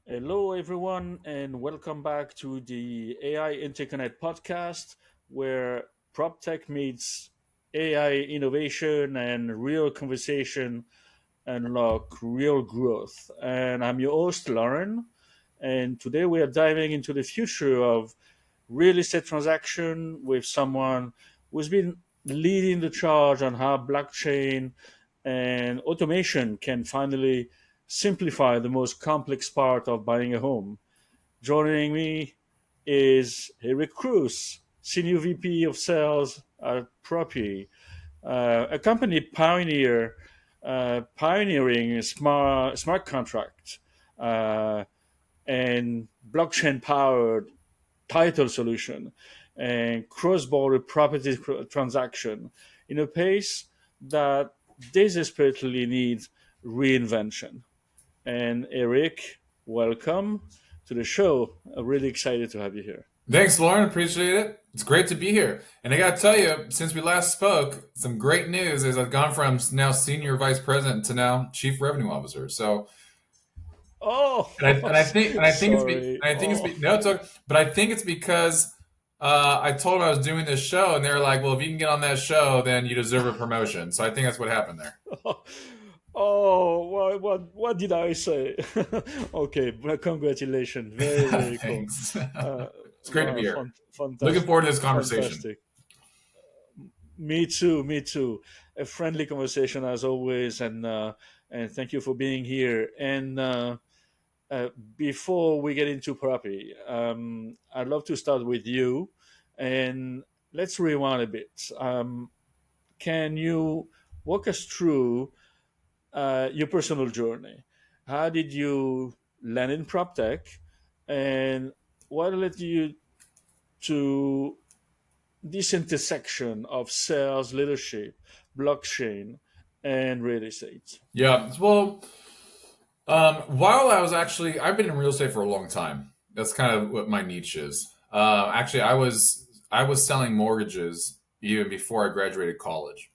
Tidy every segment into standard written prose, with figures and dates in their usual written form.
Hello, everyone, and welcome back to the AI Interconnect podcast, where PropTech meets AI innovation and real conversation unlock real growth. And I'm your host, Lauren, and today we are diving into the future of real estate transaction with someone who's been leading the charge on how blockchain and automation can finally simplify the most complex part of buying a home. Joining me is Eric Cruz, Senior VP of Sales at Propy, a company pioneering smart contract uh, and blockchain powered title solution and cross-border property transaction in a pace that desperately needs reinvention. And Eric, welcome to the show. I'm really excited to have you here. Thanks, Lauren. Appreciate it. It's great to be here. And I got to tell you, since we last spoke, some great news is I've gone from now senior vice president to now chief revenue officer. So, Oh, and I think sorry. Oh, no, it's okay. But I think it's because I told them I was doing this show, and they were like, "Well, if you can get on that show, then you deserve a promotion." So I think that's what happened there. oh, what did I say? Okay, well, congratulations. Very, very cool. Thanks. Uh, It's great to be here. Looking Fantastic, forward to this conversation. fantastic. Me too, me too. A friendly conversation as always, and thank you for being here. And uh, before we get into Proppy, I'd love to start with you, and let's rewind a bit. Can you walk us through your personal journey? How did you land in PropTech, and what led you to this intersection of sales, leadership, blockchain, and real estate? Yeah. Well, while I've been in real estate for a long time. That's kind of what my niche is. Actually, I was selling mortgages even before I graduated college.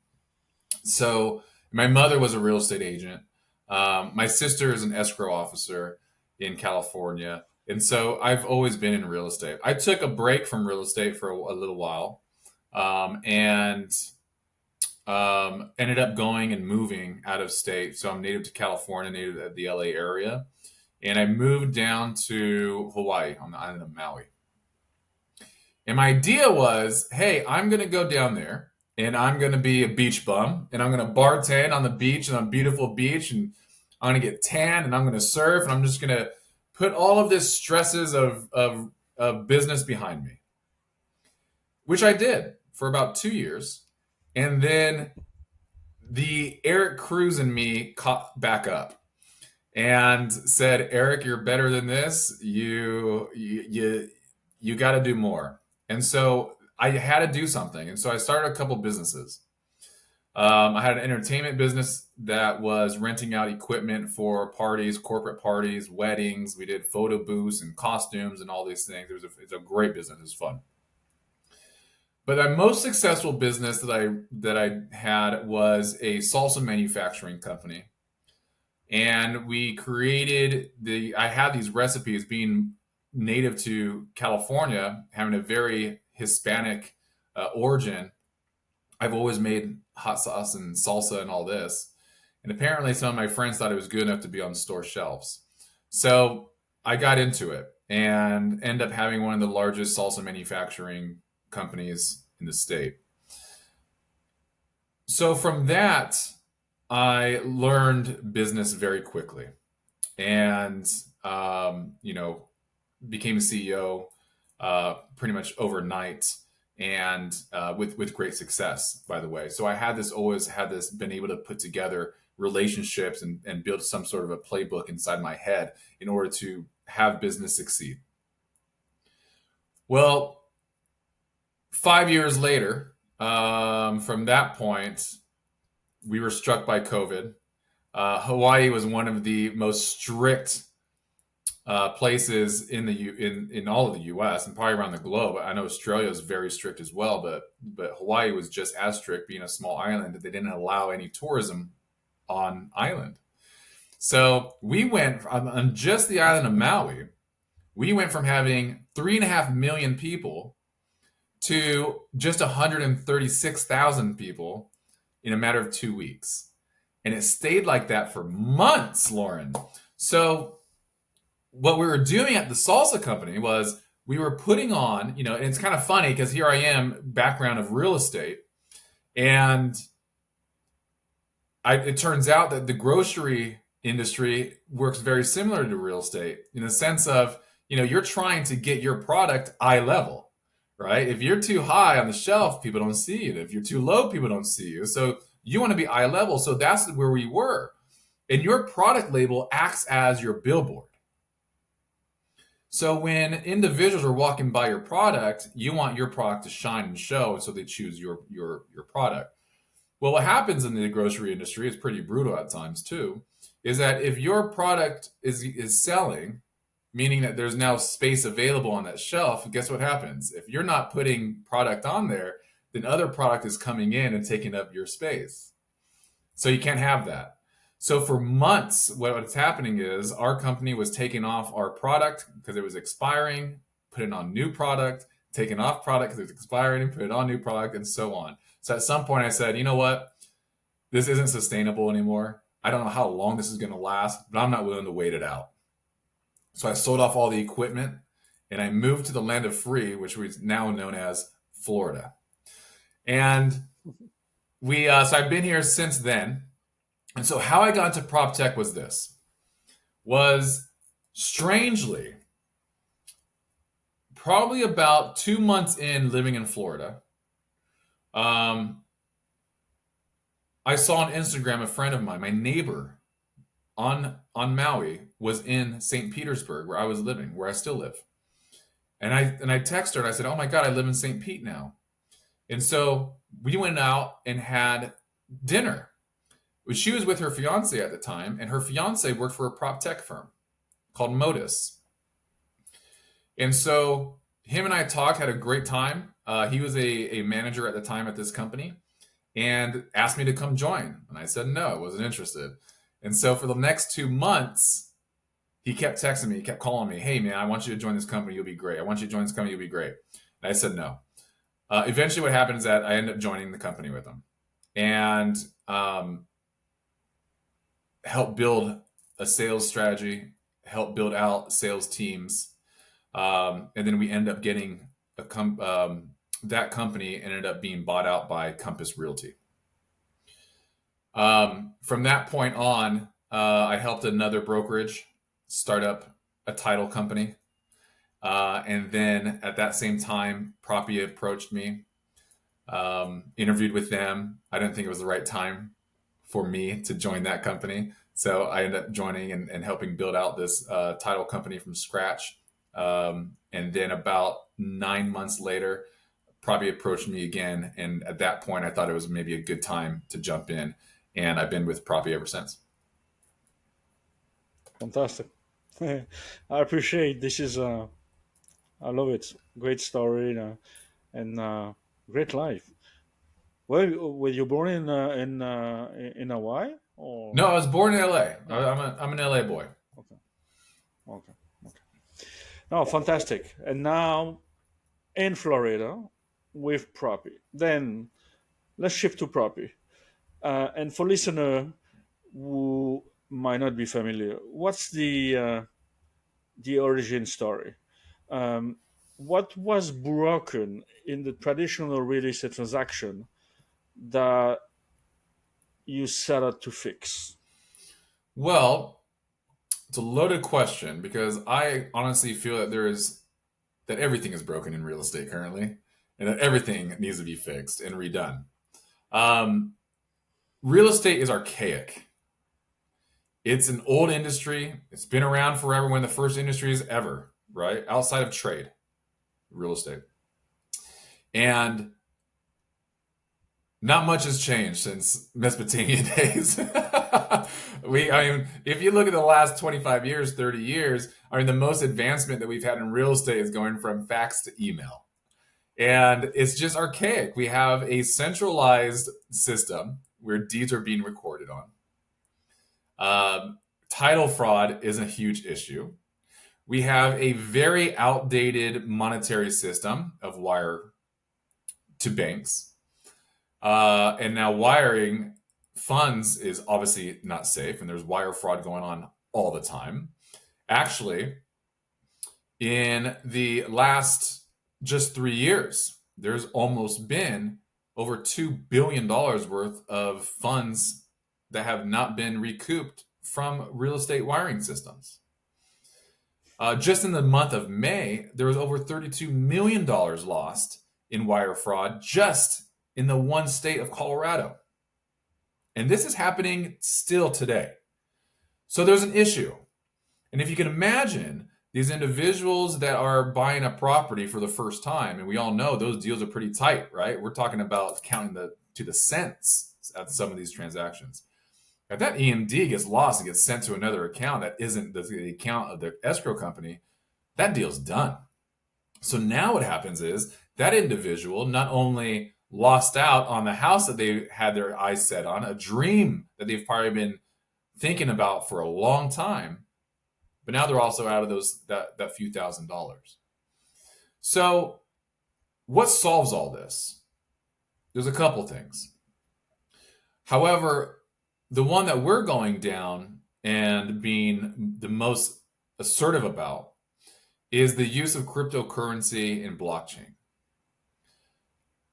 So my mother was a real estate agent. My sister is an escrow officer in California, and so I've always been in real estate. I took a break from real estate for a little while, and ended up going and moving out of state. So I'm native to California, native to the LA area. And I moved down to Hawaii on the island of Maui. And my idea was, hey, I'm going to go down there and I'm going to be a beach bum and I'm going to bartend on the beach and on a beautiful beach and I'm going to get tan and I'm going to surf and I'm just going to put all of this stresses of business behind me, which I did for about 2 years. And then the Eric Cruz and me caught back up and said, "Eric, you're better than this. You got to do more." And so I had to do something, and so I started a couple businesses. I had an entertainment business that was renting out equipment for parties, corporate parties, weddings. We did photo booths and costumes and all these things. It's a great business. It was fun. But my most successful business that I had was a salsa manufacturing company, and we created I had these recipes being native to California, having a very Hispanic origin. I've always made hot sauce and salsa and all this, and apparently some of my friends thought it was good enough to be on store shelves. So I got into it and ended up having one of the largest salsa manufacturing companies in the state. So from that, I learned business very quickly, and um, you know, became a CEO pretty much overnight, and with great success, by the way. So I had this always had this been able to put together relationships and build some sort of a playbook inside my head in order to have business succeed. Well, 5 years later, from that point, we were struck by COVID. Hawaii was one of the most strict places in all of the U.S. and probably around the globe. I know Australia is very strict as well, but Hawaii was just as strict, being a small island, that they didn't allow any tourism on island. So we went on just the island of Maui. We went from having 3.5 million people to just 136,000 people in a matter of 2 weeks. And it stayed like that for months, Lauren. So what we were doing at the salsa company was we were putting on, and it's kind of funny because here I am, background of real estate, and it turns out that the grocery industry works very similar to real estate in the sense of, you're trying to get your product eye level, right? If you're too high on the shelf, people don't see you. If you're too low, people don't see you. So you want to be eye level. So that's where we were. And your product label acts as your billboard. So when individuals are walking by your product, you want your product to shine and show, and so they choose your product. Well, what happens in the grocery industry is pretty brutal at times too, is that if your product is selling, meaning that there's now space available on that shelf, guess what happens? If you're not putting product on there, then other product is coming in and taking up your space. So you can't have that. So for months, what's happening is our company was taking off our product because it was expiring, putting on new product, taking off product because it was expiring, put it on new product, and so on. So at some point I said, you know what? This isn't sustainable anymore. I don't know how long this is going to last, but I'm not willing to wait it out. So I sold off all the equipment and I moved to the land of free, which is now known as Florida. And so I've been here since then. And so how I got into PropTech was strangely, probably about 2 months in living in Florida. I saw on Instagram a friend of mine, my neighbor on Maui, was in St. Petersburg, where I was living, where I still live. And I texted her and I said, "Oh my God, I live in St. Pete now." And so we went out and had dinner. She was with her fiance at the time, and her fiance worked for a prop tech firm called Modus. And so him and I talked, had a great time. He was a manager at the time at this company and asked me to come join. And I said no, I wasn't interested. And so for the next 2 months, he kept texting me, he kept calling me, "Hey man, I want you to join this company, you'll be great. I want you to join this company, you'll be great." And I said no. Eventually what happened is that I ended up joining the company with him and helped build a sales strategy, helped build out sales teams. And then we ended up getting that company ended up being bought out by Compass Realty. From that point on, I helped another brokerage start up a title company. And then at that same time, Proppy approached me, interviewed with them. I didn't think it was the right time for me to join that company. So I ended up joining and helping build out this title company from scratch. And then about 9 months later, Proppy approached me again. And at that point, I thought it was maybe a good time to jump in. And I've been with Proppy ever since. Fantastic. I appreciate this. I love it. Great story, and great life. Were you born in Hawaii or? No, I was born in LA. No. I'm an LA boy. Okay. Okay. Okay. No, fantastic. And now in Florida with Proppy. Then let's shift to Proppy. And for listener who might not be familiar, what's the origin story? Um, what was broken in the traditional real estate transaction that you set out to fix? Well, it's a loaded question because I honestly feel that everything is broken in real estate currently, and that everything needs to be fixed and redone. Um, Real estate is archaic. It's an old industry. It's been around forever. One of the first industries ever, right? Outside of trade, real estate. And not much has changed since Mesopotamian days. If you look at the last 25 years, 30 years, the most advancement that we've had in real estate is going from fax to email. And it's just archaic. We have a centralized system where deeds are being recorded on. title fraud is a huge issue. We have a very outdated monetary system of wire to banks. And now wiring funds is obviously not safe, and there's wire fraud going on all the time. Actually, in the last just 3 years, there's almost been over $2 billion worth of funds that have not been recouped from real estate wiring systems. Just in the month of May, there was over $32 million lost in wire fraud just in the one state of Colorado. And this is happening still today. So there's an issue. And if you can imagine these individuals that are buying a property for the first time, and we all know those deals are pretty tight, right? We're talking about counting to the cents at some of these transactions. If that EMD gets lost and gets sent to another account that isn't the account of the escrow company, that deal's done. So now what happens is that individual not only lost out on the house that they had their eyes set on, a dream that they've probably been thinking about for a long time, but now they're also out of that few $1,000s. So what solves all this? There's a couple things. However, the one that we're going down and being the most assertive about is the use of cryptocurrency and blockchain.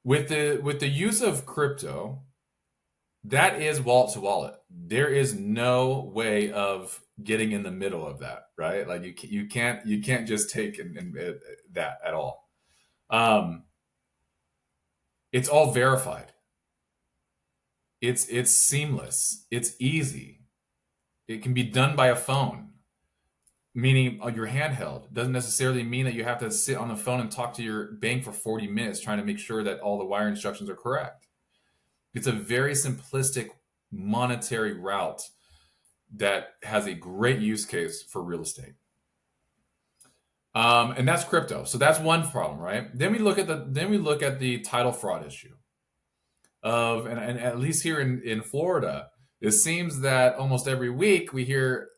With the use of crypto, that is wallet to wallet. There is no way of getting in the middle of that, right? Like you can't just take that at all. It's all verified. It's seamless. It's easy. It can be done by a phone, meaning your handheld. Doesn't necessarily mean that you have to sit on the phone and talk to your bank for 40 minutes trying to make sure that all the wire instructions are correct. It's a very simplistic monetary route that has a great use case for real estate. And that's crypto. So that's one problem, right? Then we look at the title fraud issue. And at least here in Florida, it seems that almost every week we hear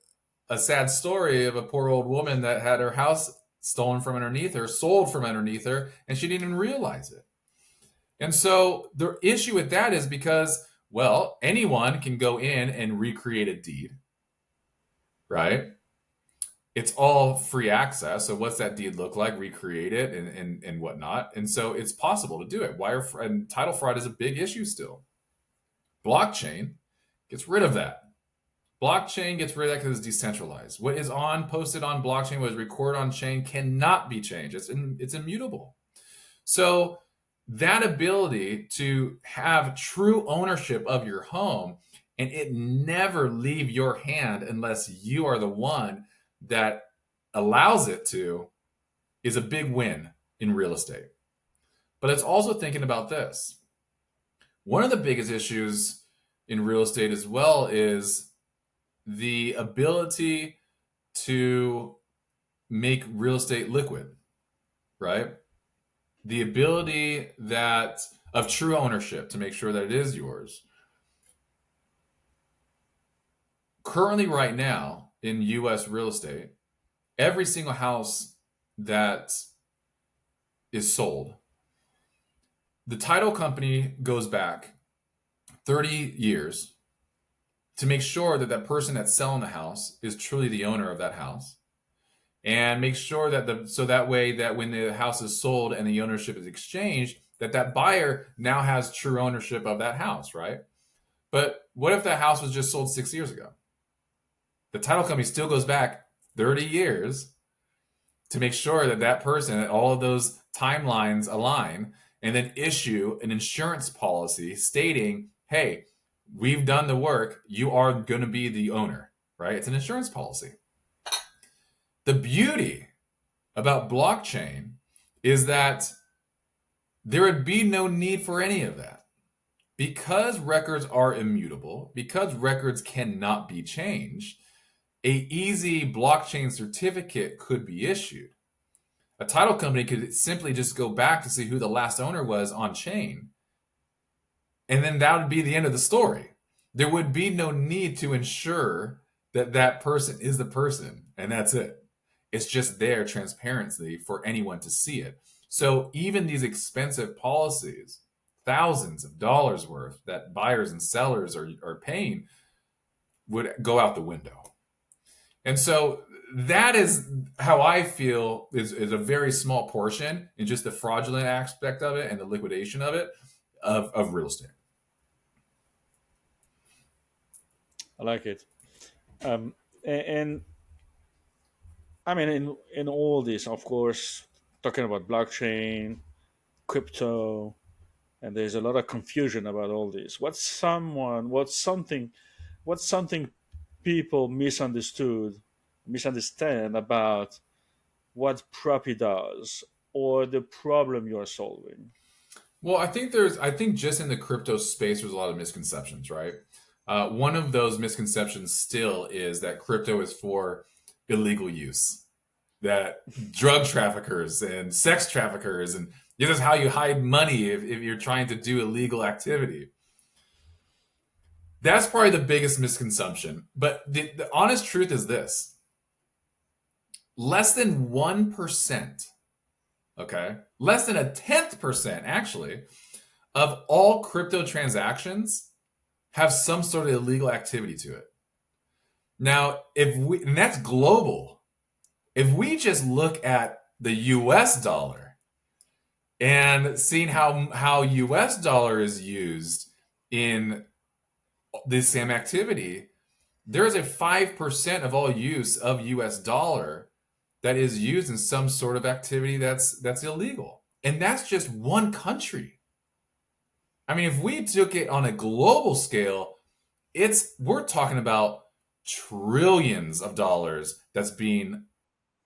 a sad story of a poor old woman that had her house stolen from underneath her, sold from underneath her, and she didn't even realize it. And so the issue with that is because, well, anyone can go in and recreate a deed, right? It's all free access. So what's that deed look like? Recreate it and whatnot. And so it's possible to do it. And title fraud is a big issue still. Blockchain gets rid of that. Blockchain gets rid of that because it's decentralized. What is posted on blockchain, what is recorded on chain cannot be changed. It's immutable. So that ability to have true ownership of your home and it never leave your hand unless you are the one that allows it to is a big win in real estate. But it's also thinking about this. One of the biggest issues in real estate as well is the ability to make real estate liquid, right? The ability of true ownership to make sure that it is yours. Currently, right now, in U.S. real estate, every single house that is sold, the title company goes back 30 years to make sure that that person that's selling the house is truly the owner of that house, and make sure that so that way that when the house is sold and the ownership is exchanged, that buyer now has true ownership of that house, right? But what if that house was just sold 6 years ago? The title company still goes back 30 years to make sure that that person, that all of those timelines align, and then issue an insurance policy stating, hey, we've done the work. You are going to be the owner, right? It's an insurance policy. The beauty about blockchain is that there would be no need for any of that. Because records are immutable, because records cannot be changed, an easy blockchain certificate could be issued. A title company could simply just go back to see who the last owner was on chain. And then that would be the end of the story. There would be no need to insure that that person is the person and that's it. It's just there transparency for anyone to see it. So even these expensive policies, thousands of dollars worth that buyers and sellers are paying would go out the window. And so that is how I feel is a very small portion in just the fraudulent aspect of it and the liquidation of it of real estate. I like it. And I mean, in all this, of course, talking about blockchain, crypto, and there's a lot of confusion about all this. What's something people misunderstand about what Proppy does or the problem you're solving? Well, I think just in the crypto space, there's a lot of misconceptions, right? One of those misconceptions still is that crypto is for illegal use, that drug traffickers and sex traffickers, and this is how you hide money if you're trying to do illegal activity. That's probably the biggest misconception. But the honest truth is this: less than 1%, okay, less than a tenth percent actually, of all crypto transactions have some sort of illegal activity to it. Now, and that's global. If we just look at the US dollar and seeing how US dollar is used in this same activity, there is a 5% of all use of US dollar that is used in some sort of activity that's illegal. And that's just one country. I mean, if we took it on a global scale, we're talking about trillions of dollars that's being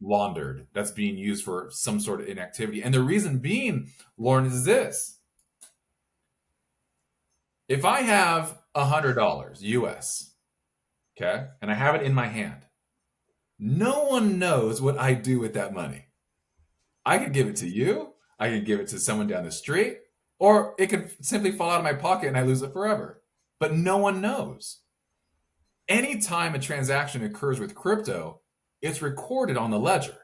laundered, that's being used for some sort of inactivity. And the reason being, Lauren, is this: if I have $100 US, okay, and I have it in my hand, no one knows what I do with that money. I could give it to you, I could give it to someone down the street, or it could simply fall out of my pocket and I lose it forever. But no one knows. Anytime a transaction occurs with crypto, it's recorded on the ledger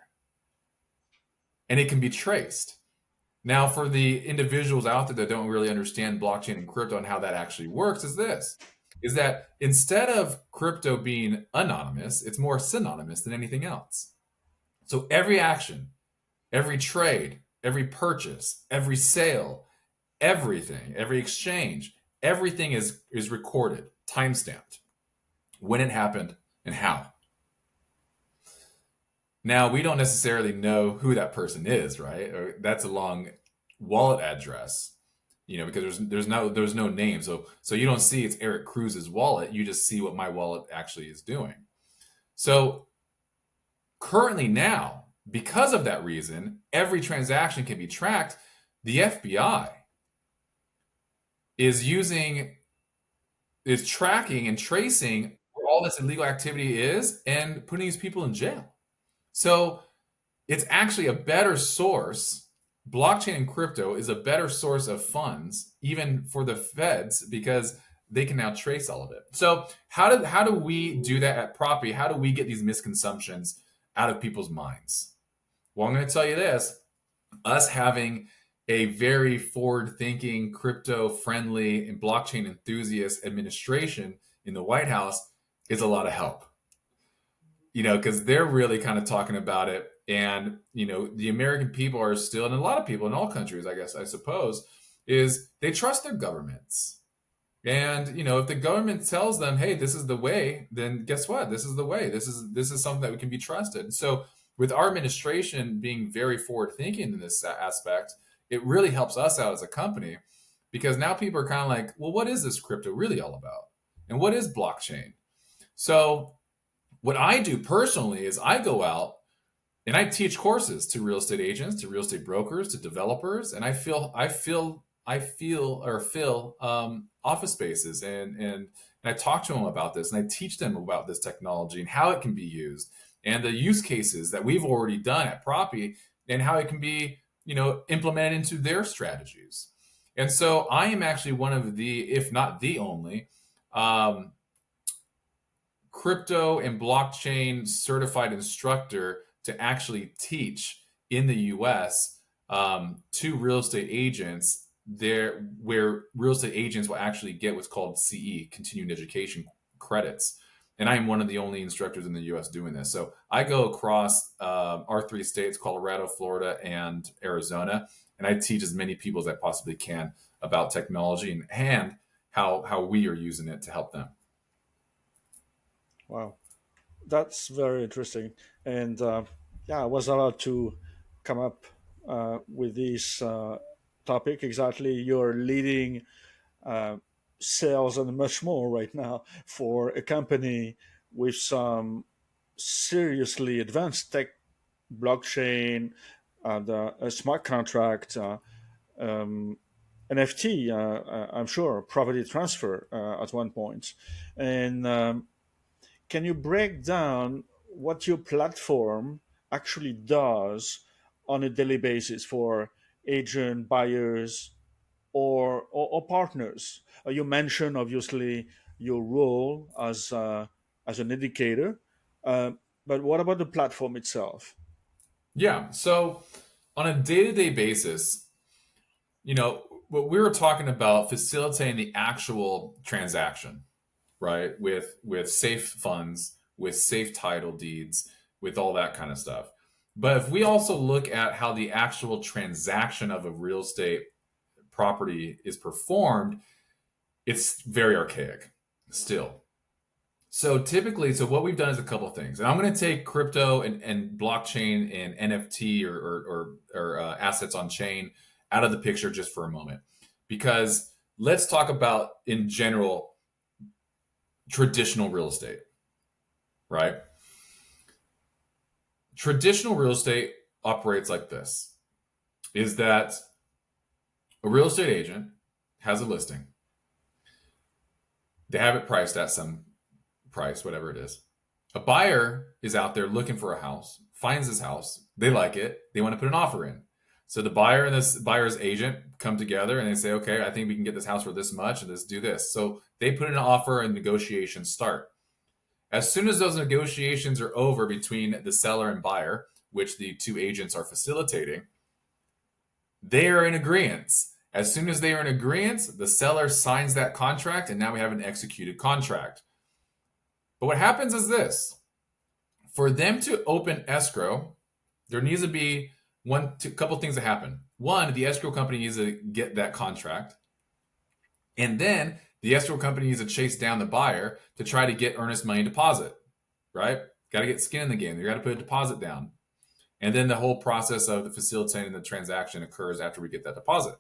and it can be traced. Now, for the individuals out there that don't really understand blockchain and crypto and how that actually works, is that instead of crypto being anonymous, it's more synonymous than anything else. So every action, every trade, every purchase, every sale, everything, every exchange, everything is recorded, time-stamped, when it happened and how. Now, we don't necessarily know who that person is, right? Or that's a long wallet address, because there's no name. So you don't see it's Eric Cruz's wallet. You just see what my wallet actually is doing. So currently now, because of that reason, every transaction can be tracked. The FBI is tracking and tracing where all this illegal activity is and putting these people in jail. So it's actually a better source. Blockchain and crypto is a better source of funds, even for the feds, because they can now trace all of it. So how do we do that at Proppy? How do we get these misconceptions out of people's minds? Well, I'm going to tell you this: us having a very forward-thinking, crypto-friendly, and blockchain enthusiast administration in the White House is a lot of help. Because they're really kind of talking about it. And, the American people are still, and a lot of people in all countries, I suppose, is they trust their governments. And, if the government tells them, hey, this is the way, then guess what? This is the way. This is something that can be trusted. So with our administration being very forward thinking in this aspect, it really helps us out as a company, because now people are kind of like, well, what is this crypto really all about? And what is blockchain? So what I do personally is I go out and I teach courses to real estate agents, to real estate brokers, to developers, and I fill office spaces and I talk to them about this, and I teach them about this technology and how it can be used, and the use cases that we've already done at Proppy and how it can be implemented into their strategies. And so I am actually one of the, if not the only, crypto and blockchain certified instructor to actually teach in the US to real estate agents there, where real estate agents will actually get what's called CE, continuing education credits. And I am one of the only instructors in the US doing this. So I go across our three states, Colorado, Florida, and Arizona, and I teach as many people as I possibly can about technology and how we are using it to help them. Wow, that's very interesting. And yeah, I was allowed to come up with this topic. Exactly, you're leading uh, sales and much more right now for a company with some seriously advanced tech, blockchain, and a smart contract, um, NFT, I'm sure, property transfer at one point. And can you break down what your platform actually does on a daily basis for agent, buyers, or partners? You mentioned obviously your role as an educator, uh, but what about the platform itself? Yeah. So on a day-to-day basis, what we were talking about facilitating the actual transaction, right? With safe funds, with safe title deeds, with all that kind of stuff. But if we also look at how the actual transaction of a real estate property is performed, it's very archaic still. So typically, so what we've done is a couple of things, and I'm going to take crypto and blockchain and NFT or assets on chain out of the picture just for a moment, because let's talk about in general traditional real estate, right? Traditional real estate operates like this: is that a real estate agent has a listing, they have it priced at some price, whatever it is. A buyer is out there looking for a house, finds this house, they like it, they want to put an offer in. So the buyer and this buyer's agent come together and they say, okay, I think we can get this house for this much and let's do this. So they put in an offer and negotiations start. As soon as those negotiations are over between the seller and buyer, which the two agents are facilitating, they are in agreement. As soon as they are in agreement, the seller signs that contract and now we have an executed contract. But what happens is this: for them to open escrow, there needs to be couple things that happen. One, the escrow company needs to get that contract. And then the escrow company needs to chase down the buyer to try to get earnest money deposit, right? Got to get skin in the game. They got to put a deposit down. And then the whole process of the facilitating the transaction occurs after we get that deposit.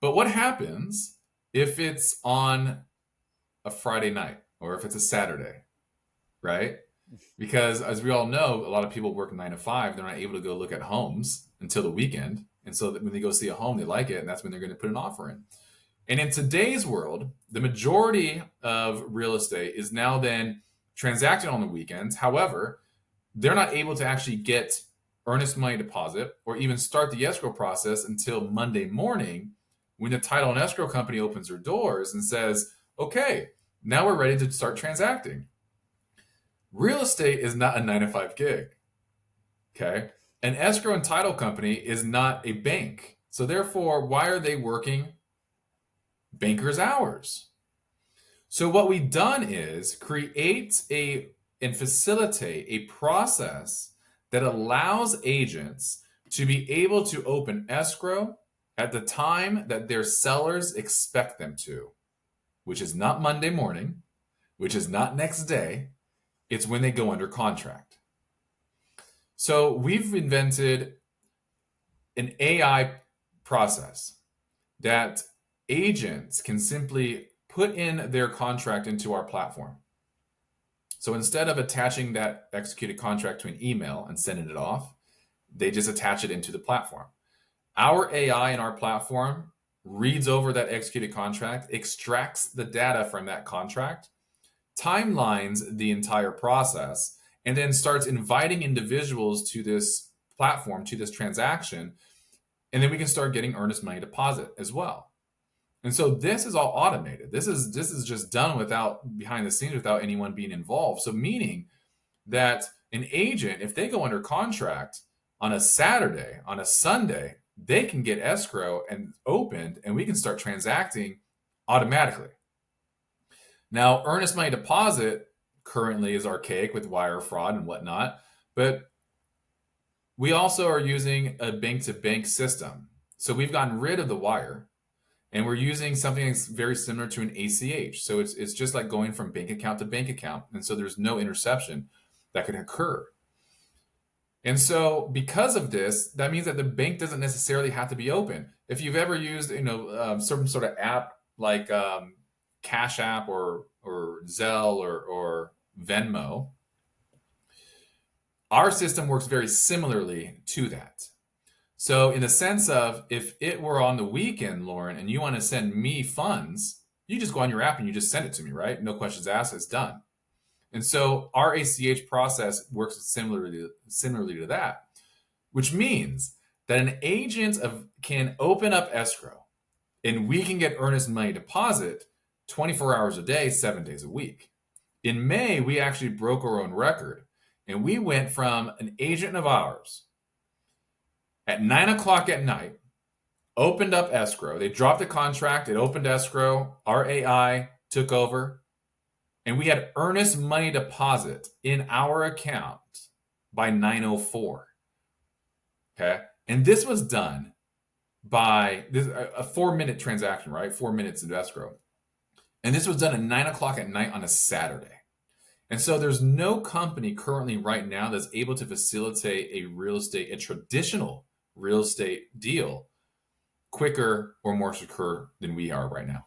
But what happens if it's on a Friday night or if it's a Saturday, right? Because as we all know, a lot of people work 9 to 5. They're not able to go look at homes until the weekend. And so when they go see a home, they like it. And that's when they're going to put an offer in. And in today's world, the majority of real estate is now then transacted on the weekends. However, they're not able to actually get earnest money deposit or even start the escrow process until Monday morning, when the title and escrow company opens their doors and says, okay, now we're ready to start transacting. Real estate is not a 9 to 5 gig. Okay. An escrow and title company is not a bank. So therefore, why are they working bankers' hours? So what we've done is create and facilitate a process that allows agents to be able to open escrow at the time that their sellers expect them to, which is not Monday morning, which is not next day. It's when they go under contract. So we've invented an AI process that agents can simply put in their contract into our platform. So instead of attaching that executed contract to an email and sending it off, they just attach it into the platform. Our AI in our platform reads over that executed contract, extracts the data from that contract, timelines the entire process, and then starts inviting individuals to this platform, to this transaction. And then we can start getting earnest money deposit as well. And so this is all automated. This is just done without behind the scenes without anyone being involved. So meaning that an agent, if they go under contract on a Saturday, on a Sunday, they can get escrow and opened and we can start transacting automatically. Now, earnest money deposit currently is archaic with wire fraud and whatnot, but we also are using a bank to bank system. So we've gotten rid of the wire and we're using something that's very similar to an ACH. So it's just like going from bank account to bank account. And so there's no interception that could occur. And so because of this, that means that the bank doesn't necessarily have to be open. If you've ever used, some sort of app like Cash App or Zelle or Venmo, our system works very similarly to that. So in the sense of if it were on the weekend, Lauren, and you want to send me funds, you just go on your app and you just send it to me, right? No questions asked, it's done. And so our ACH process works similarly to that, which means that an agent can open up escrow and we can get earnest money deposit 24 hours a day, 7 days a week. In May, we actually broke our own record and we went from an agent of ours at 9 o'clock at night, opened up escrow. They dropped the contract, it opened escrow, our AI took over, and we had earnest money deposit in our account by 9:04. Okay. And this was done by a 4 minute transaction, right? 4 minutes of escrow. And this was done at 9 o'clock at night on a Saturday. And so there's no company currently right now that's able to facilitate a traditional real estate deal quicker or more secure than we are right now.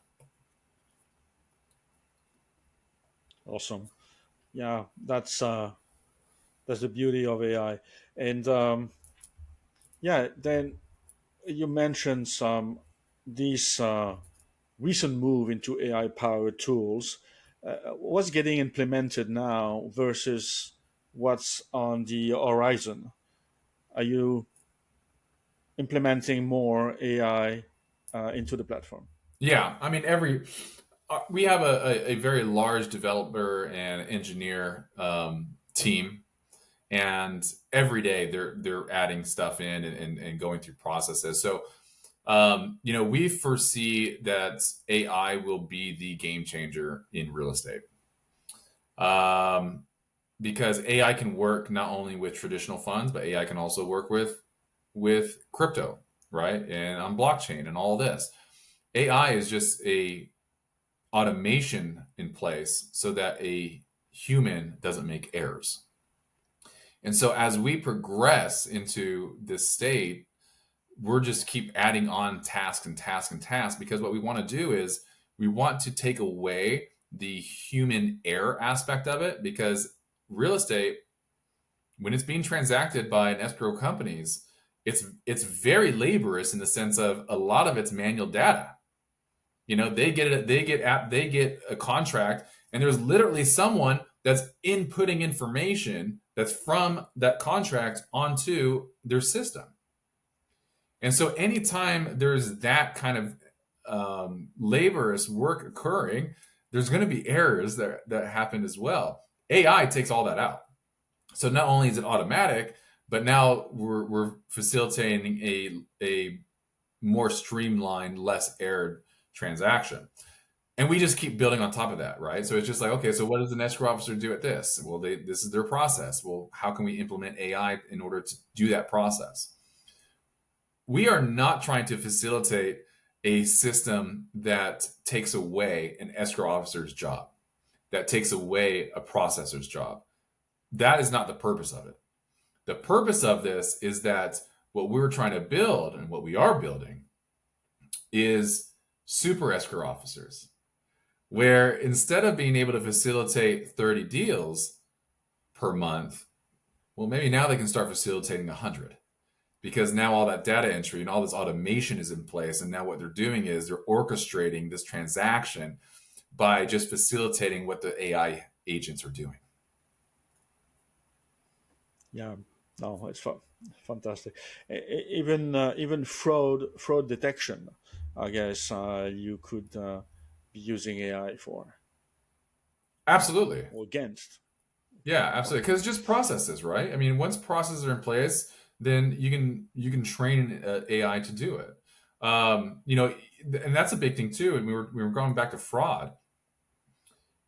Awesome. Yeah, that's the beauty of AI. And yeah, then you mentioned some these recent move into AI powered tools. What's getting implemented now versus what's on the horizon? Are you implementing more AI into the platform? Yeah, I mean, we have a very large developer and engineer team, and every day they're adding stuff in and going through processes. So we foresee that AI will be the game changer in real estate. Because AI can work not only with traditional funds, but AI can also work with crypto, right? And on blockchain and all this. AI is just a automation in place so that a human doesn't make errors. And so as we progress into this state, we're just keep adding on task and task and task because what we want to do is we want to take away the human error aspect of it because real estate, when it's being transacted by an escrow companies, it's very laborious in the sense of a lot of it's manual data. They get a contract, and there's literally someone that's inputting information that's from that contract onto their system. And so anytime there's that kind of laborious work occurring, there's going to be errors that happen as well. AI takes all that out. So not only is it automatic, but now we're facilitating a more streamlined, less error transaction. And we just keep building on top of that, right? So it's just like, okay, so what does an escrow officer do at this? Well, this is their process. Well, how can we implement AI in order to do that process? We are not trying to facilitate a system that takes away an escrow officer's job, that takes away a processor's job. That is not the purpose of it. The purpose of this is that what we're trying to build and what we are building is super escrow officers, where instead of being able to facilitate 30 deals per month, well, maybe now they can start facilitating 100 because now all that data entry and all this automation is in place. And now what they're doing is they're orchestrating this transaction by just facilitating what the AI agents are doing. Yeah, no, it's fantastic. Even fraud detection. I guess you could be using AI for Absolutely. or against. Yeah, absolutely. Okay. Because just processes, right? I mean, once processes are in place, then you can train AI to do it. And that's a big thing too. And we were going back to fraud,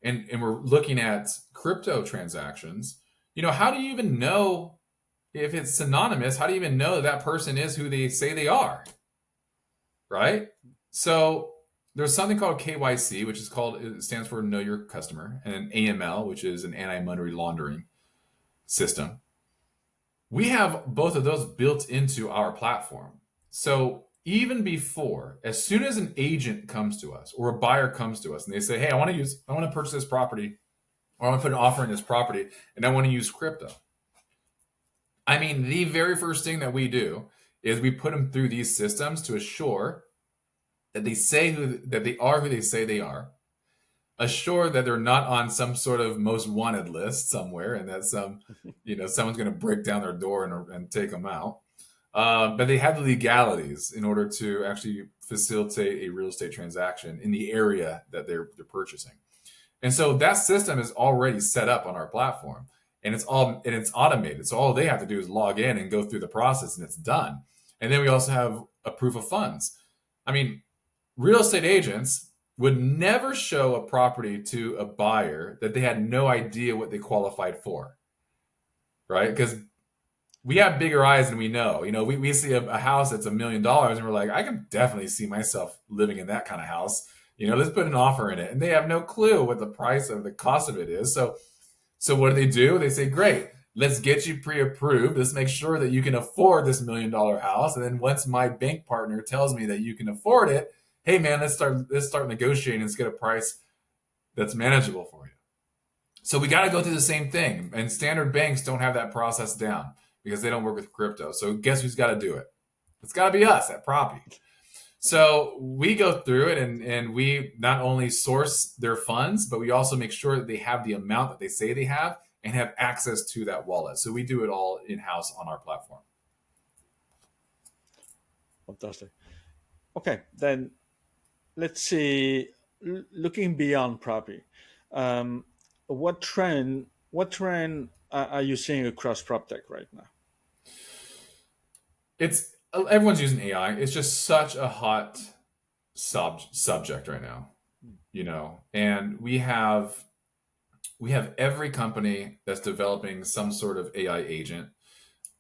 and we're looking at crypto transactions. How do you even know if it's synonymous? How do you even know that person is who they say they are, right? So there's something called KYC, which is called it stands for Know Your Customer, and AML, which is an anti-money laundering system. We have both of those built into our platform. So even before, as soon as an agent comes to us or a buyer comes to us and they say, "Hey, I want to purchase this property, or I want to put an offer in this property, and I want to use crypto." I mean, the very first thing that we do is we put them through these systems to assure that they are who they say they are, assure that they're not on some sort of most wanted list somewhere, and that someone's going to break down their door and take them out. But they have the legalities in order to actually facilitate a real estate transaction in the area that they're purchasing. And so that system is already set up on our platform, and it's automated. So all they have to do is log in and go through the process, and it's done. And then we also have a proof of funds. I mean, real estate agents would never show a property to a buyer that they had no idea what they qualified for, right? Because we have bigger eyes than we know. We see a house that's $1 million, and we're like, I can definitely see myself living in that kind of house. Let's put an offer in it. And they have no clue what the price or the cost of it is. So what do? They say, great, let's get you pre-approved. Let's make sure that you can afford this $1 million house. And then once my bank partner tells me that you can afford it, hey man, let's start negotiating. Let's get a price that's manageable for you. So we got to go through the same thing. And standard banks don't have that process down because they don't work with crypto. So guess who's got to do it? It's got to be us at Proppy. So we go through it, and we not only source their funds, but we also make sure that they have the amount that they say they have and have access to that wallet. So we do it all in-house on our platform. Fantastic. Okay, then let's see. Looking beyond Propy, um, what trend are you seeing across PropTech right now? It's Everyone's using AI. It's just such a hot subject right now, and we have every company that's developing some sort of AI agent.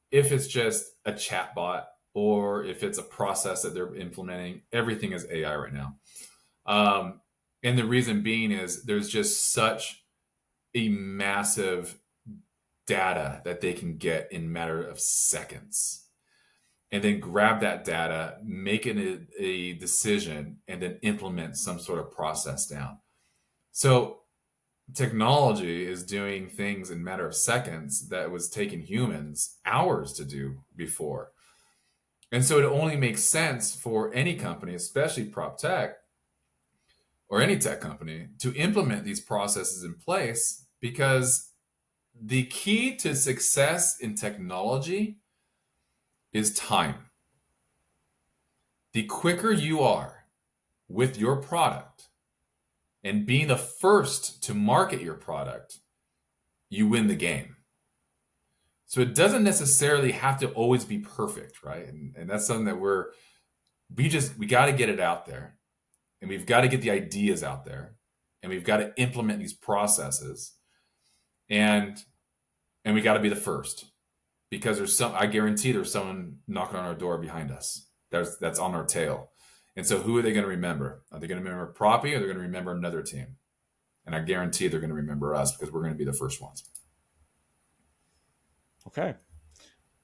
If it's just a chatbot or if it's a process that they're implementing, everything is AI right now. Um, and the reason being is there's just such a massive data that they can get in a matter of seconds, and then grab that data, make it a decision, and then implement some sort of process down. So technology is doing things in a matter of seconds that was taking humans hours to do before. And so it only makes sense for any company, especially prop tech or any tech company, to implement these processes in place, because the key to success in technology is time. The quicker you are with your product and being the first to market your product, you win the game. So it doesn't necessarily have to always be perfect, right? And that's something that we got to get it out there, and we've got to get the ideas out there, and we've got to implement these processes, and we got to be the first, because I guarantee there's someone knocking on our door behind us. That's on our tail. And so who are they going to remember? Are they going to remember Proppy, or are they going to remember another team? And I guarantee they're going to remember us, because we're going to be the first ones. Okay,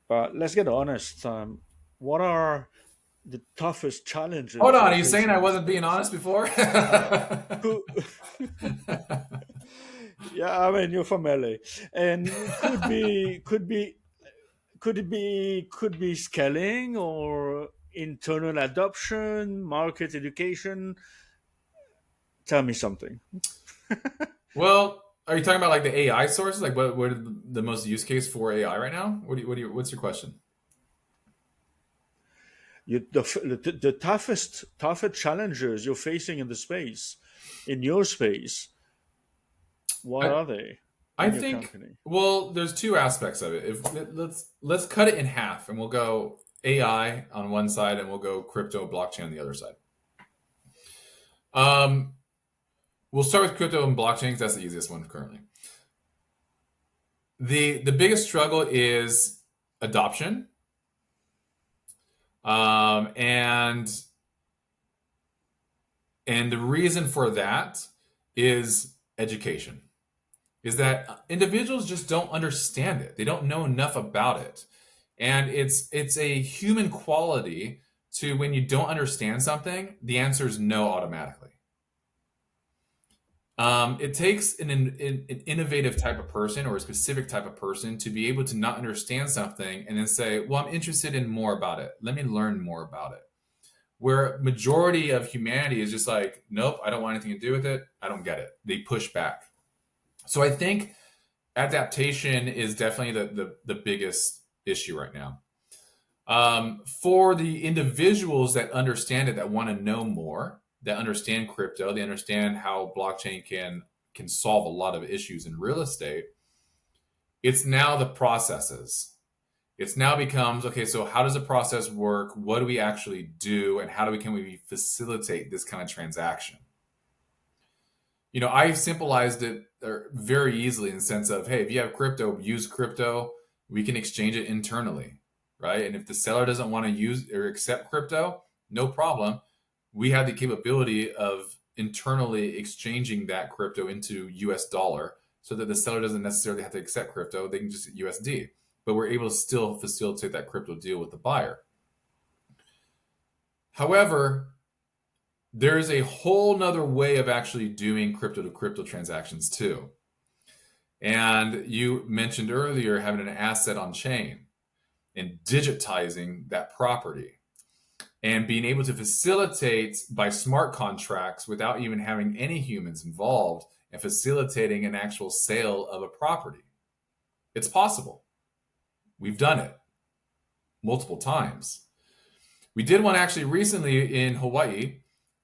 but let's get honest. What are the toughest Hold challenges on, you're are you saying facing I these wasn't being days? honest before? Could, yeah, I mean you're from LA, and could be scaling or internal adoption, market education. Tell me something. Well, are you talking about like the AI sources? Like what are the most use case for AI right now? What's your question? The toughest challenges you're facing in the space, in your space, what I are they I in your think, company? well, there's two aspects of it. Let's cut it in half, and we'll go AI on one side, and we'll go crypto blockchain on the other side. Um, we'll start with crypto and blockchain because that's the easiest one currently. The biggest struggle is adoption, um, and and the reason for that is education. Is that individuals just don't understand it. They don't know enough about it. And it's a human quality to, when you don't understand something, the answer is no automatically. It takes an innovative type of person or a specific type of person to be able to not understand something and then say, well, I'm interested in more about it. Let me learn more about it. Where majority of humanity is just like, nope, I don't want anything to do with it. I don't get it. They push back. So I think adaptation is definitely the biggest issue right now. For the individuals that understand it, that want to know more, that understand crypto, they understand how blockchain can solve a lot of issues in real estate. It's now the processes. It's now becomes, okay, so how does the process work? What do we actually do? And how can we facilitate this kind of transaction? I've simplified it very easily in the sense of, hey, if you have crypto, use crypto. We can exchange it internally, right? And if the seller doesn't want to use or accept crypto, no problem. We have the capability of internally exchanging that crypto into US dollar so that the seller doesn't necessarily have to accept crypto. They can just USD. But we're able to still facilitate that crypto deal with the buyer. However, there's a whole nother way of actually doing crypto to crypto transactions too. And you mentioned earlier having an asset on chain and digitizing that property and being able to facilitate by smart contracts without even having any humans involved and facilitating an actual sale of a property. It's possible. We've done it multiple times. We did one actually recently in Hawaii,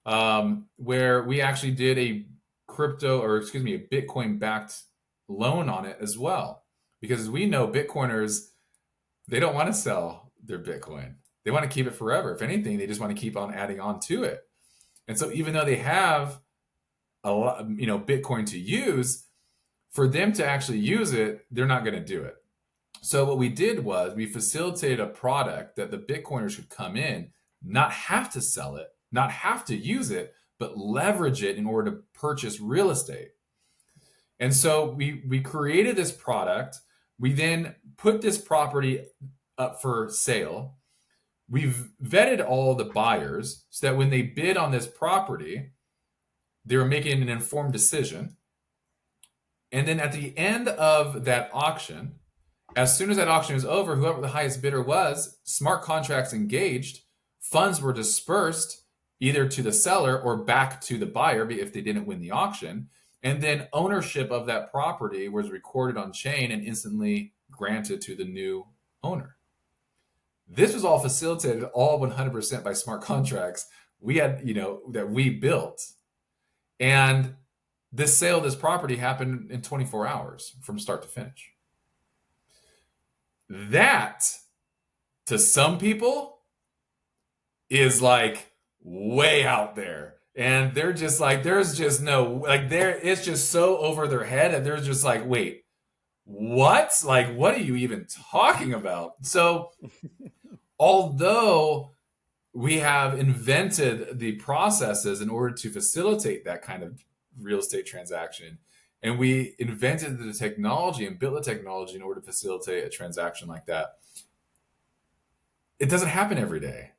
where we actually did a Bitcoin backed loan on it as well. Because as we know, Bitcoiners, they don't want to sell their Bitcoin. They want to keep it forever. If anything, they just want to keep on adding on to it. And so even though they have a lot, Bitcoin to use, for them to actually use it, they're not going to do it. So what we did was we facilitated a product that the Bitcoiners could come in, not have to sell it, not have to use it, but leverage it in order to purchase real estate. And so we created this product. We then put this property up for sale. We've vetted all the buyers so that when they bid on this property, they were making an informed decision. And then at the end of that auction, as soon as that auction was over, whoever the highest bidder was, smart contracts engaged, funds were dispersed either to the seller or back to the buyer if they didn't win the auction. And then ownership of that property was recorded on chain and instantly granted to the new owner. This was all facilitated all 100% by smart contracts we had, that we built. And this sale of this property happened in 24 hours from start to finish. That, to some people, is like way out there. And they're just like, there's just no, it's just so over their head. And they're just like, wait, what? Like, what are you even talking about? So, although we have invented the processes in order to facilitate that kind of real estate transaction, and we invented the technology and built the technology in order to facilitate a transaction like that, it doesn't happen every day.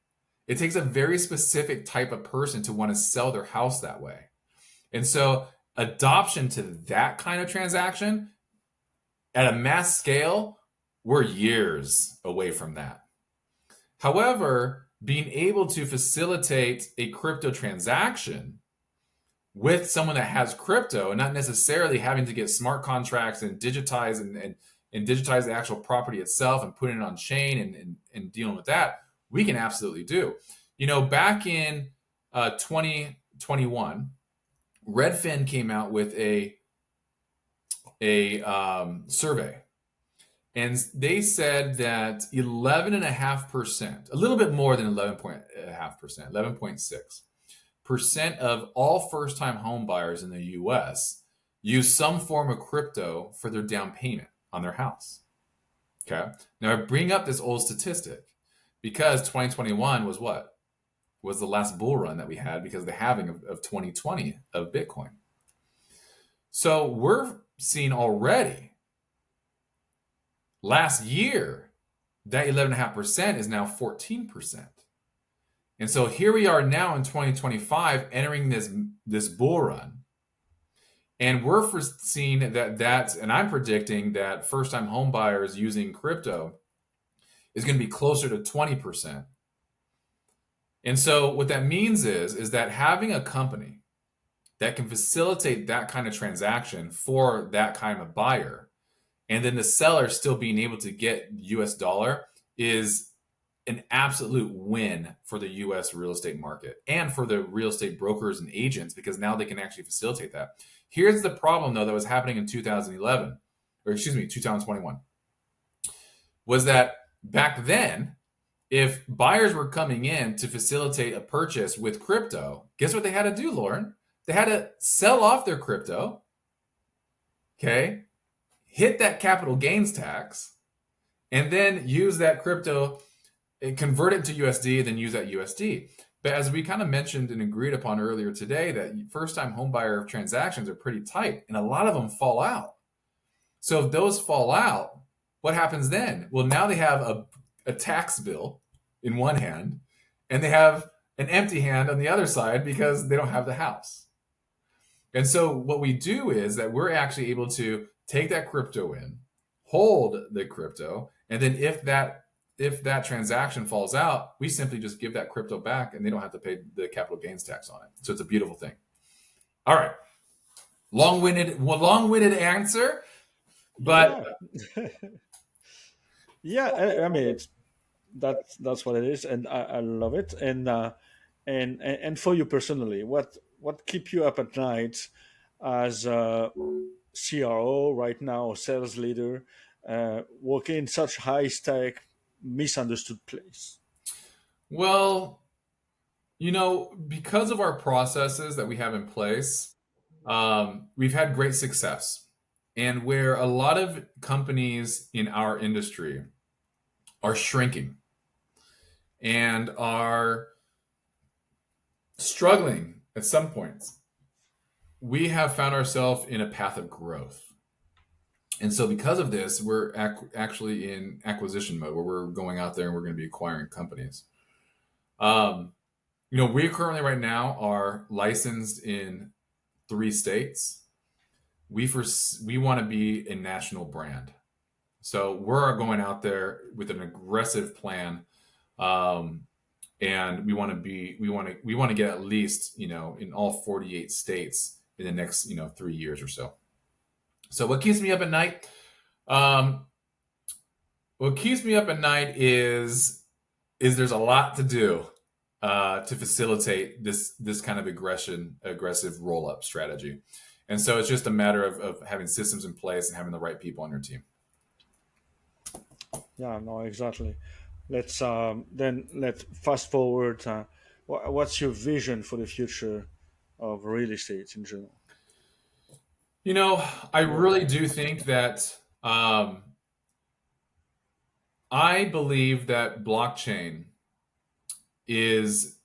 It takes a very specific type of person to want to sell their house that way. And so adoption to that kind of transaction at a mass scale, we're years away from that. However, being able to facilitate a crypto transaction with someone that has crypto and not necessarily having to get smart contracts and digitize and digitize the actual property itself and putting it on chain and dealing with that, we can absolutely do. Back in 2021, Redfin came out with a survey, and they said that 11.5%, a little bit more than 11.5%, 11.6% of all first-time home buyers in the U.S. use some form of crypto for their down payment on their house. Okay. Now I bring up this old statistic because 2021 was what? Was the last bull run that we had because of the halving of 2020 of Bitcoin. So we're seeing already last year that 11.5% is now 14%. And so here we are now in 2025 entering this bull run. And we're foreseeing and I'm predicting that first-time home buyers using crypto is going to be closer to 20%. And so what that means is that having a company that can facilitate that kind of transaction for that kind of buyer, and then the seller still being able to get US dollar, is an absolute win for the US real estate market and for the real estate brokers and agents, because now they can actually facilitate that. Here's the problem, though, that was happening in 2021, was that back then, if buyers were coming in to facilitate a purchase with crypto, guess what they had to do, Lauren? They had to sell off their crypto, okay, hit that capital gains tax, and then use that crypto and convert it to USD, then use that USD. But as we kind of mentioned and agreed upon earlier today, that first-time homebuyer transactions are pretty tight, and a lot of them fall out. So if those fall out, what happens then? Well, now they have a tax bill in one hand, and they have an empty hand on the other side because they don't have the house. And so what we do is that we're actually able to take that crypto in, hold the crypto, and then if that transaction falls out, we simply just give that crypto back, and they don't have to pay the capital gains tax on it. So it's a beautiful thing. All right, long-winded answer, but yeah, I mean, that's what it is, and I love it. And for you personally, what keep you up at night as a CRO right now, sales leader, working in such high stake, misunderstood place? well, because of our processes that we have in place, we've had great success. And where a lot of companies in our industry are shrinking and are struggling at some points, we have found ourselves in a path of growth. And so because of this, we're actually in acquisition mode, where we're going out there and we're going to be acquiring companies. We currently right now are licensed in 3 states. We want to be a national brand. So we're going out there with an aggressive plan. And we want to get at least, in all 48 states in the next, 3 years or so. So what keeps me up at night? What keeps me up at night is there's a lot to do to facilitate this kind of aggressive roll-up strategy. And so it's just a matter of having systems in place and having the right people on your team. Yeah, no, exactly. Let's fast forward. What's your vision for the future of real estate in general? I really do think that I believe that blockchain is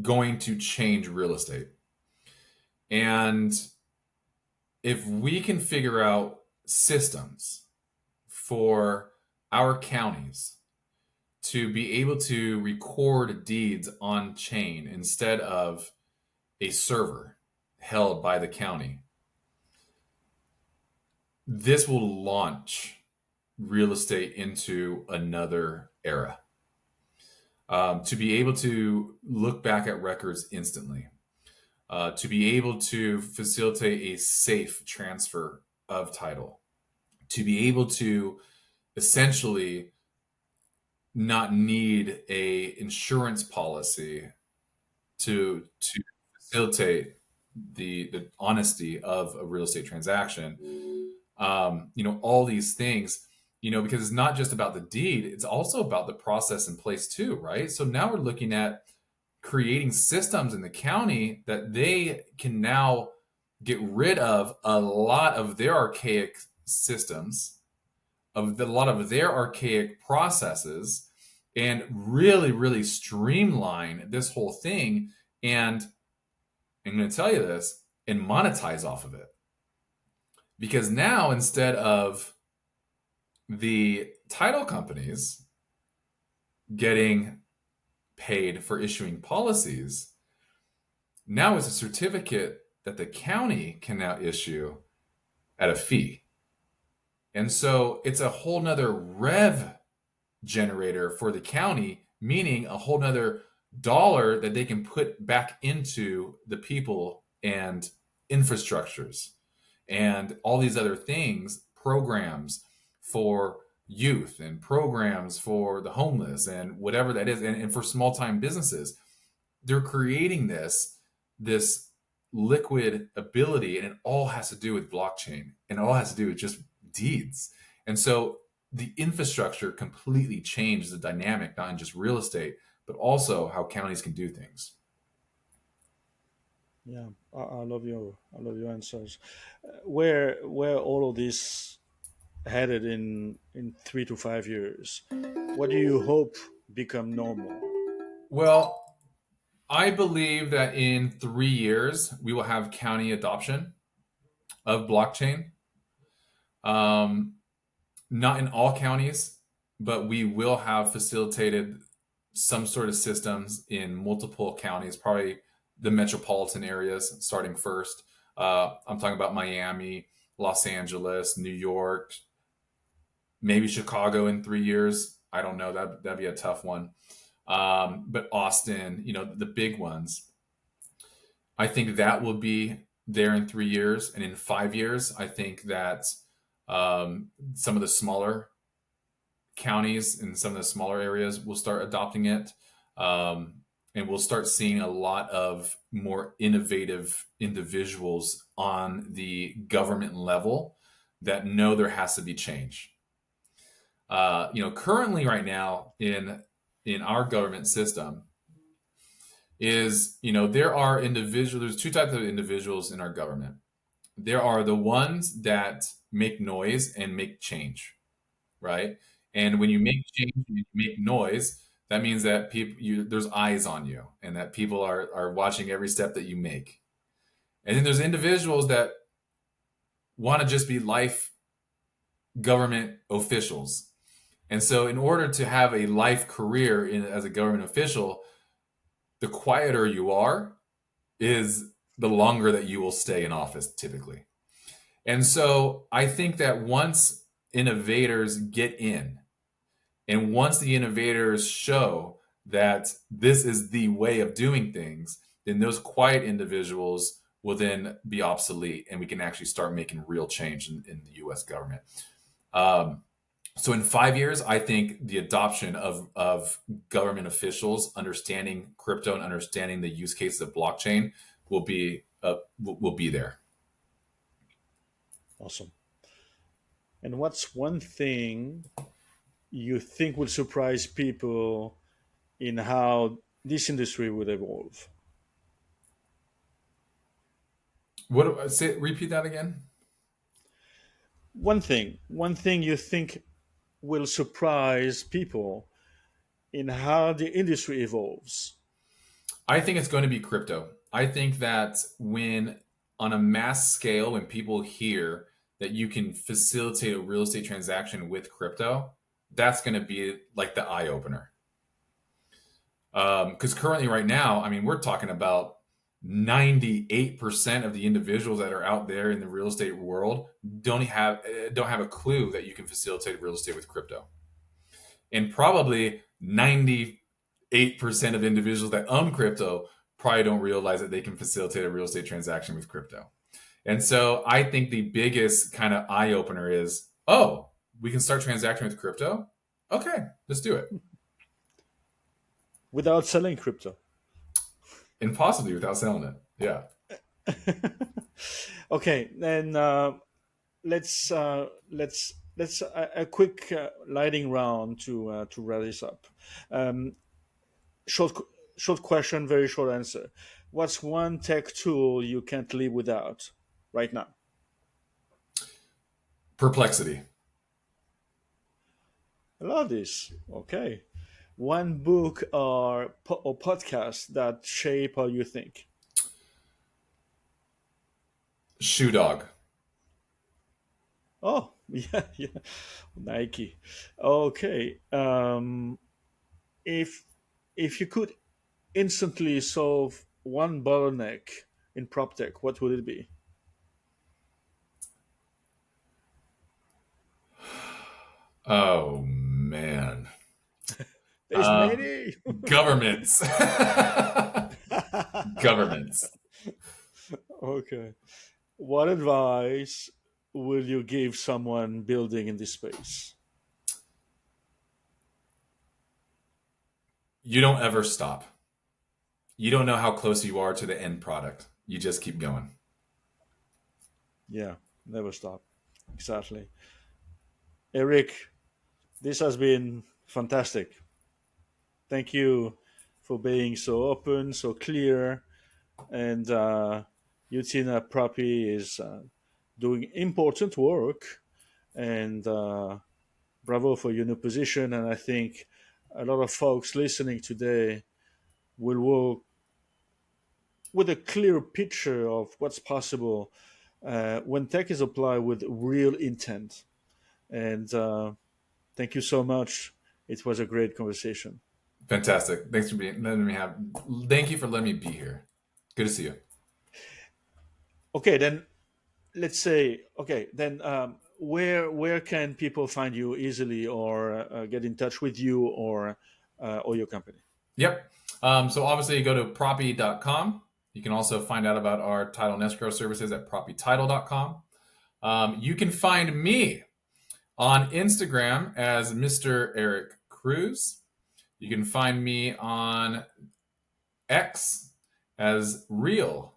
going to change real estate. And if we can figure out systems for our counties to be able to record deeds on chain instead of a server held by the county, this will launch real estate into another era. To be able to look back at records instantly, to be able to facilitate a safe transfer of title, to be able to essentially not need a insurance policy to facilitate the honesty of a real estate transaction. All these things, because it's not just about the deed, it's also about the process in place too, right? So now we're looking at creating systems in the county that they can now get rid of a lot of their archaic systems, a lot of their archaic processes, and really, really streamline this whole thing. And I'm going to tell you this, and monetize off of it. Because now, instead of the title companies getting paid for issuing policies, now it's a certificate that the county can now issue at a fee. And so it's a whole nother rev generator for the county, meaning a whole nother dollar that they can put back into the people and infrastructures and all these other things, programs for youth and programs for the homeless and whatever that is, and for small time businesses. They're creating this liquid ability, and it all has to do with blockchain, and it all has to do with just deeds. And so the infrastructure completely changed the dynamic, not in just real estate, but also how counties can do things. Yeah, I love your answers. Where all of this headed in 3 to 5 years? What do you hope become normal? Well, I believe that in 3 years, we will have county adoption of blockchain. Um, Not in all counties, but we will have facilitated some sort of systems in multiple counties, probably the metropolitan areas starting first. I'm talking about Miami, Los Angeles, New York, maybe Chicago in 3 years. I don't know. That'd be a tough one. But Austin, the big ones. I think that will be there in 3 years. And in 5 years, I think that some of the smaller counties and some of the smaller areas will start adopting it. And we'll start seeing a lot of more innovative individuals on the government level that know there has to be change. Currently right now in our government system is, there are individuals, there's two types of individuals in our government. There are the ones that make noise and make change, right? And when you make change, you make noise, that means that there's eyes on you and that people are watching every step that you make. And then there's individuals that want to just be life government officials. And so in order to have a life career as a government official, the quieter you are is the longer that you will stay in office typically. And so I think that once innovators get in, and once the innovators show that this is the way of doing things, then those quiet individuals will then be obsolete, and we can actually start making real change in the US government. So in 5 years, I think the adoption of government officials understanding crypto and understanding the use cases of blockchain will be there. Awesome. And what's one thing you think will surprise people in how this industry would evolve? Repeat that again? One thing you think will surprise people in how the industry evolves. I think it's going to be crypto. I think that when on a mass scale, when people hear that you can facilitate a real estate transaction with crypto, that's going to be like the eye opener. Because currently, right now, I mean, we're talking about 98% of the individuals that are out there in the real estate world don't have a clue that you can facilitate real estate with crypto, and probably 98% of individuals that own crypto probably don't realize that they can facilitate a real estate transaction with crypto. And so I think the biggest kind of eye opener is, oh, we can start transacting with crypto. Okay, let's do it. without selling crypto. Impossibly without selling it. Yeah. Okay, then let's a quick lighting round to wrap this up. Um, short short question, very short answer. What's one tech tool you can't live without right now? Perplexity. I love this. Okay, one book or podcast that shape how you think. Shoe dog. Oh, yeah, yeah, Nike. Okay, if if you could instantly solve one bottleneck in PropTech, what would it be? Oh man. There's Uh, many. governments. Governments. Okay. What advice will you give someone building in this space? You don't ever stop. You don't know how close you are to the end product. You just keep going. Yeah, never stop. Exactly. Eric, this has been fantastic. Thank you for being so open, so clear, and Utina Proppy is doing important work, and bravo for your new position. And I think a lot of folks listening today will work with a clear picture of what's possible when tech is applied with real intent. And thank you so much. It was a great conversation. Fantastic. Thanks for being letting me have. Thank you for letting me be here. Good to see you. Okay, then let's say okay then where can people find you easily or get in touch with you or your company? Yep. So obviously, you go to Propy.com. You can also find out about our title and escrow services at PropyTitle.com. You can find me on Instagram as Mr. Eric Cruz. You can find me on X as Real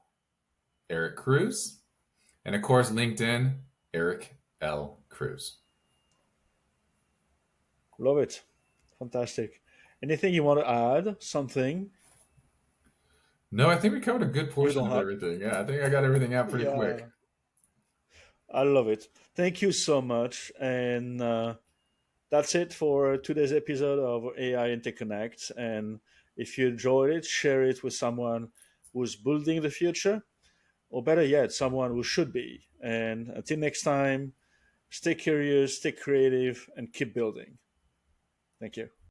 Eric Cruz. And of course, LinkedIn, Eric L. Cruz. Love it. Fantastic. Anything you want to add? Something No, I think we covered a good you portion don't of have? everything. Yeah, I think I got everything out pretty Yeah, quick. I love it. Thank you so much. And that's it for today's episode of AI Interconnect. And if you enjoyed it, share it with someone who's building the future, or better yet, someone who should be. And until next time, stay curious, stay creative, and keep building. Thank you.